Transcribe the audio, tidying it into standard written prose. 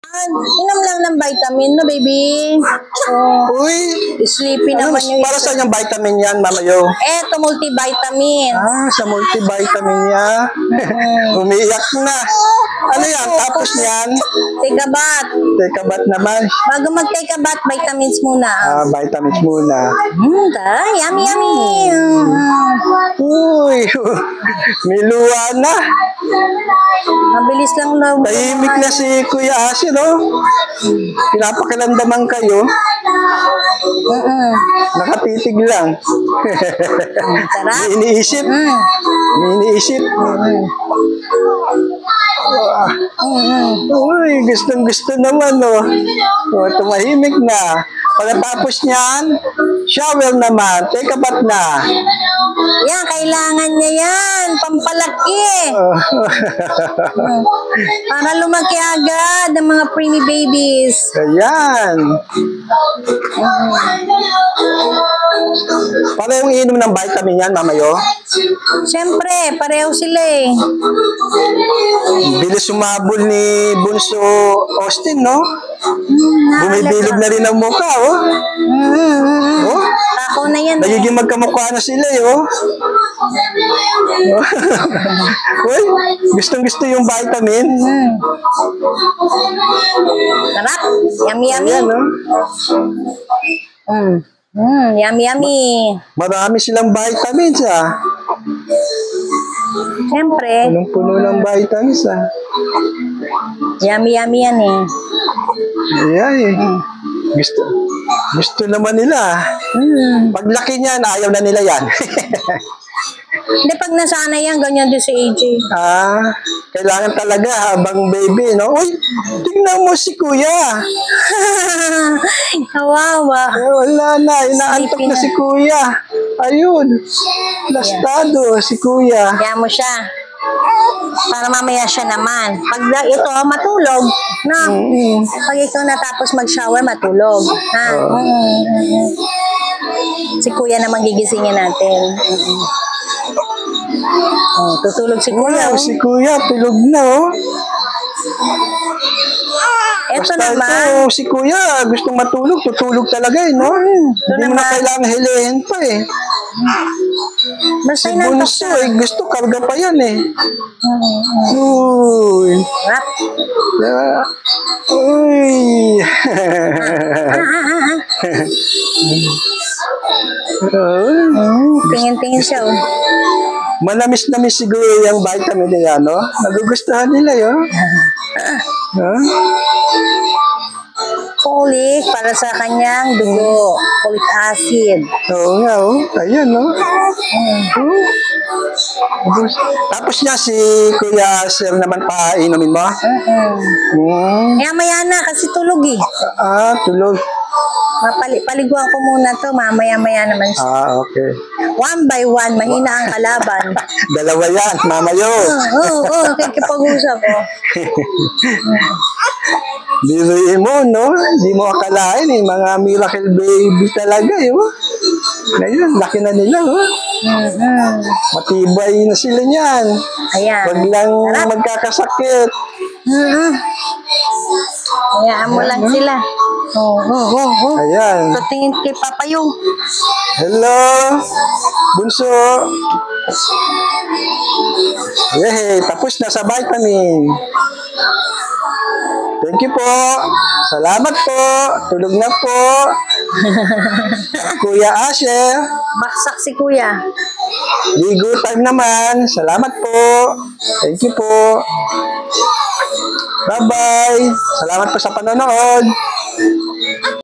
Inom lang ng vitamin, no, baby? Uy, Sleepy naman yung para saan yung vitamin yan, Mama Yo? Eto, multivitamin. Sa multivitamin niya. Umiiyak na. Ano yan? Tapos niyan? Take a bath. Take a bath naman. Bago mag-take a bath, vitamins muna. Vitamins muna. Yummy, yummy. Uy, may luha na. Mabilis lang daw. Tahimik na si Kuya Asir, no? Pinapakilandaman kayo. Nakatitig lang. Sarap. May iniisip. May iniisip. Uy, gustong-gusto naman, no? Tumahimik na. Pagkatapos niyan, shower naman. Take a bath na. Yan, kailangan niya yan. Pampalaki. Para lumaki agad ang mga preemie babies. Ayan. Parehong inom ng vitamin yan, Mama Yo? Siyempre, pareho sila eh. Bilis sumabol ni Bunso Austin, no? Bumibilog na rin ang mukha, oh. Oh? Tako na yan. Nagiging magkamukha na sila, eh, oh. Uy, gustong-gusto yung vitamin. Sarap. Yummy, yummy. Ayan, no? Yummy, yummy. Marami silang vitamins, ah. Siyempre. Punong-puno ng vitamins, ah. Yummy, yummy yan eh. Ayan, eh. Gusto naman nila. Paglaki niyan, ayaw na nila yan. Hindi, pag nasanay yan, ganyan din si AJ. Kailangan talaga habang baby, no? Uy, tingnan mo si Kuya. Kawawa. Wala na, inaantok na si Kuya. Ayun, lastado si Kuya. Kaya mo siya. Para mamaya siya naman. Pag ito, matulog. Na. Pag ikaw natapos mag-shower, matulog. Si Kuya naman gigisingin natin. Tutulog si Kuya. Si Kuya, tulog na, oh. Ito Basta naman. ito, si Kuya, gustong matulog, tutulog talaga, eh, no? Hindi mo na kailangan hilihin pa, eh. Basta Si Bunso, eh, gusto, karga pa yan, eh. Uy. Uy. Tingin-tingin siya, oh. Manamis-namis siguro yung vitamin nila, no? Nagugustuhan nila, yun. Folic para sa kanyang dugo. Folic acid. Oo nga, oh. Ayan, no? Tapos niya si Kuya Sir naman painumin mo? Maya na kasi tulog eh. Tulog. Paliguan ko muna to, mamaya-maya naman siya. Okay. One by one, mahina ang kalaban. Dalawa yan, Mama Yo. Kikipag-usap ko. Biruin mo, no? Hindi mo akalain, eh. Mga miracle baby talaga, eh. Oh. Ngayon, laki na nila, oh. Matibay na sila niyan. Ayan. Huwag lang magkakasakit. Hayaan mo lang sila. Ayan. So, tingin kay Papa yung. Hello, Bunso. Yehey, tapos na sa vitamin. Thank you po. Salamat po. Tulog na po. Kuya Asher. Baksak si Kuya. Ligo time naman. Salamat po. Thank you po. Bye-bye. Salamat po sa panonood.